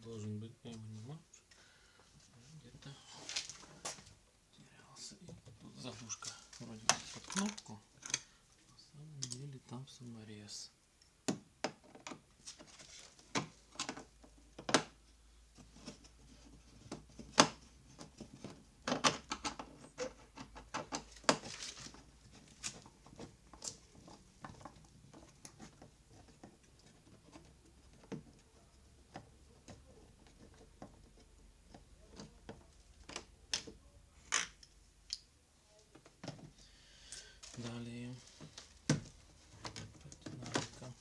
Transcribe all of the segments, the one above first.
должен быть, я его не могу. Где-то терялся. И тут заглушка вроде под кнопку. На самом деле там саморез. Далее динамика,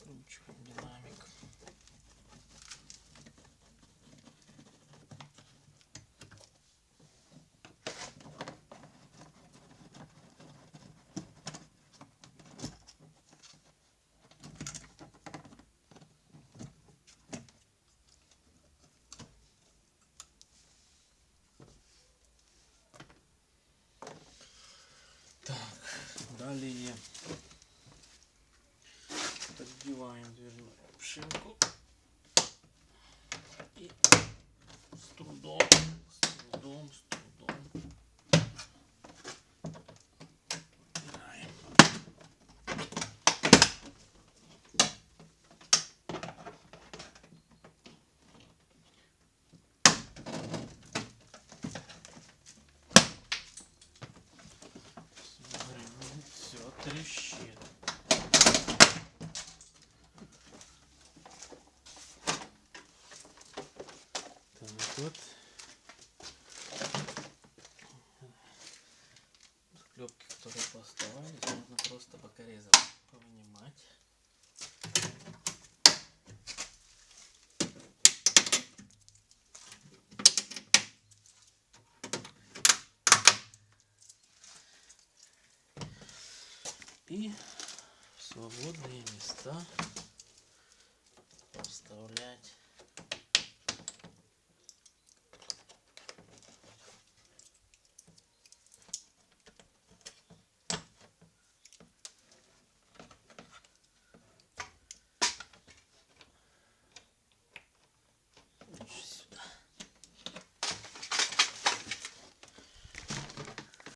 ручка динамик. Так, далее поддеваем дверную обшивку и с трудом убираем. Смотрим, все трещит. Так вот. Заклепки, которые поставались, можно просто бокорезом повынимать. И в свободные места вставлять